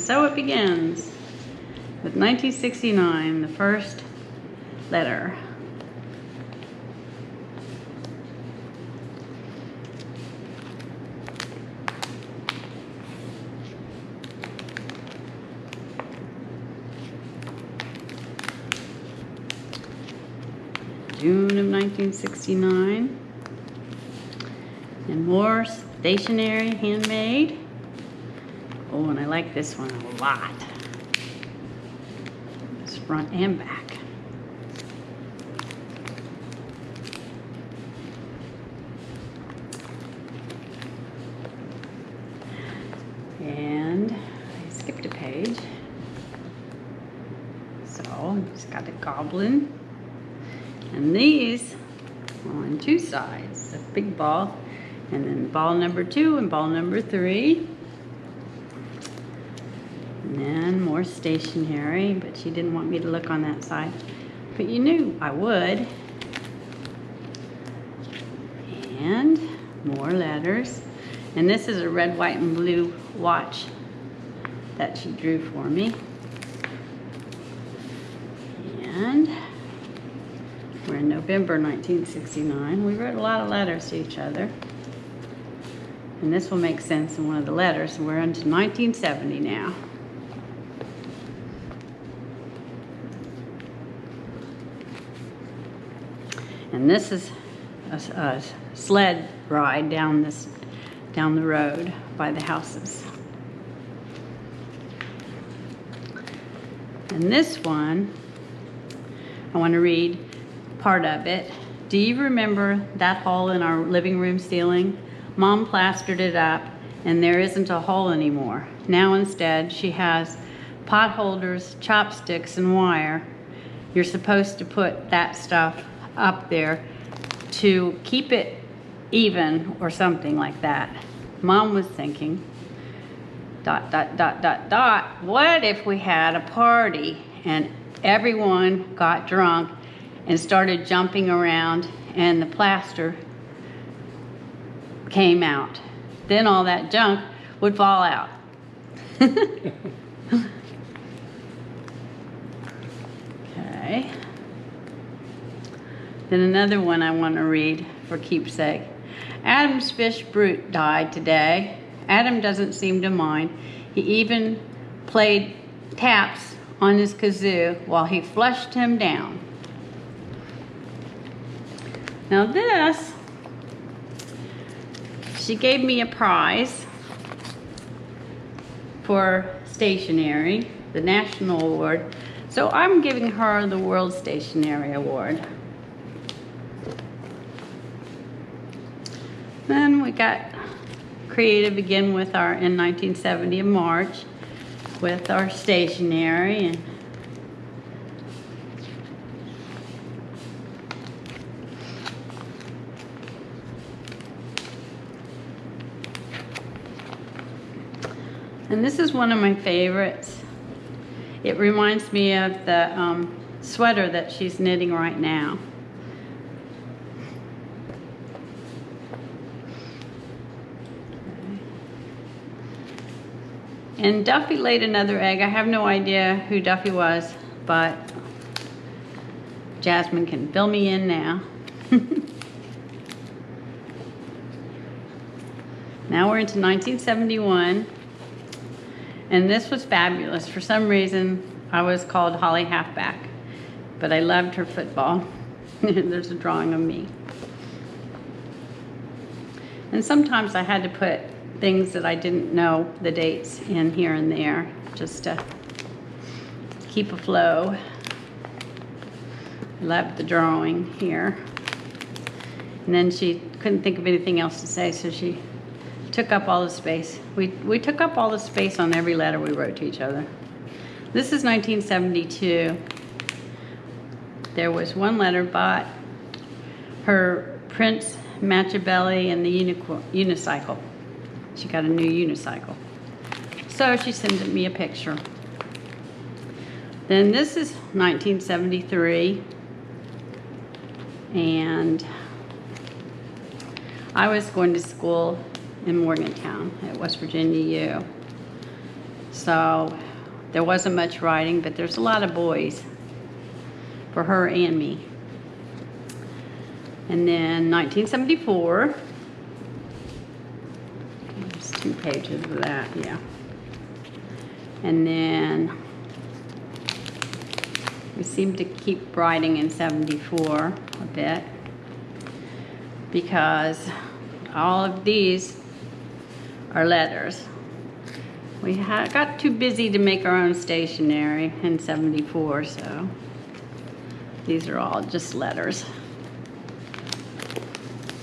And so it begins with 1969, the first letter. June of 1969. And more stationery, handmade. Oh, and I like this one a lot. It's front and back. And I skipped a page. So, it's got a goblin. And these are on two sides. A big ball, and then ball number 2 and ball number 3. And then more stationery, but she didn't want me to look on that side. But you knew I would. And more letters. And this is a red, white, and blue watch that she drew for me. And we're in November 1969. We wrote a lot of letters to each other. And this will make sense in one of the letters. We're into 1970 now. And this is a sled ride down the road by the houses. And this one, I want to read part of it. Do you remember that hole in our living room ceiling? Mom plastered it up and there isn't a hole anymore. Now instead she has pot holders, chopsticks, and wire. You're supposed to put that stuff up there to keep it even or something like that. Mom was thinking, ... what if we had a party and everyone got drunk and started jumping around and the plaster came out? Then all that junk would fall out. Okay. Then another one I want to read for keepsake. Adam's fish brute died today. Adam doesn't seem to mind. He even played taps on his kazoo while he flushed him down. Now this, she gave me a prize for stationery, the National Award. So I'm giving her the World Stationery Award. Then we got creative again with our, in 1970 in March, with our stationery. And this is one of my favorites. It reminds me of the sweater that she's knitting right now. And Duffy laid another egg. I have no idea who Duffy was, but Jasmine can fill me in now. Now we're into 1971. And this was fabulous. For some reason, I was called Holly Halfback, but I loved her football. There's a drawing of me. And sometimes I had to put things that I didn't know the dates in here and there, just to keep a flow. Loved the drawing here. And then she couldn't think of anything else to say, so she took up all the space. We took up all the space on every letter we wrote to each other. This is 1972. There was one letter about her Prince Machiavelli and the unicycle. She got a new unicycle. So she sent me a picture. Then this is 1973. And I was going to school in Morgantown at West Virginia U. So there wasn't much writing, but there's a lot of boys for her and me. And then 1974, there's 2 pages of that, yeah. And then we seem to keep writing in 74 a bit, because all of these are letters. We got too busy to make our own stationery in 74, so these are all just letters.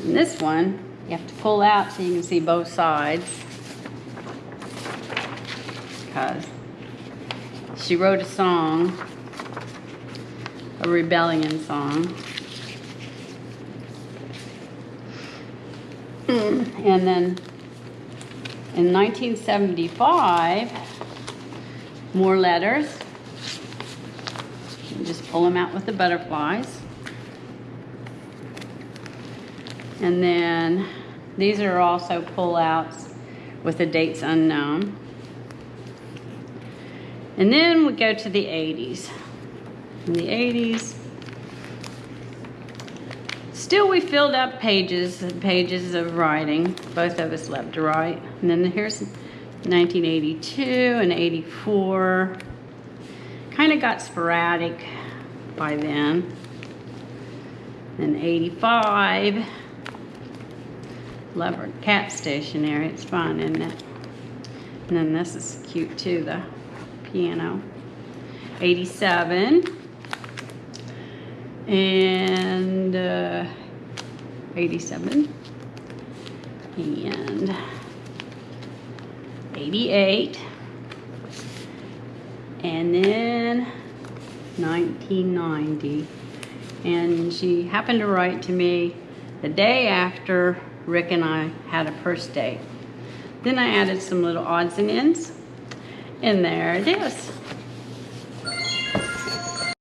And this one, you have to pull out so you can see both sides, because she wrote a song, a rebellion song. And then in 1975, more letters. You just pull them out with the butterflies. And then these are also pull-outs with the dates unknown. And then we go to the 80s. In the 80s, still we filled up pages and pages of writing. Both of us loved to write. And then here's 1982 and 84. Kind of got sporadic by then. Then 85. Love her cat stationery. It's fun, isn't it? And then this is cute too, the piano. 87. And 87. And 88. And then 1990. And she happened to write to me the day after Rick and I had a first date. Then I added some little odds and ends, and there it is.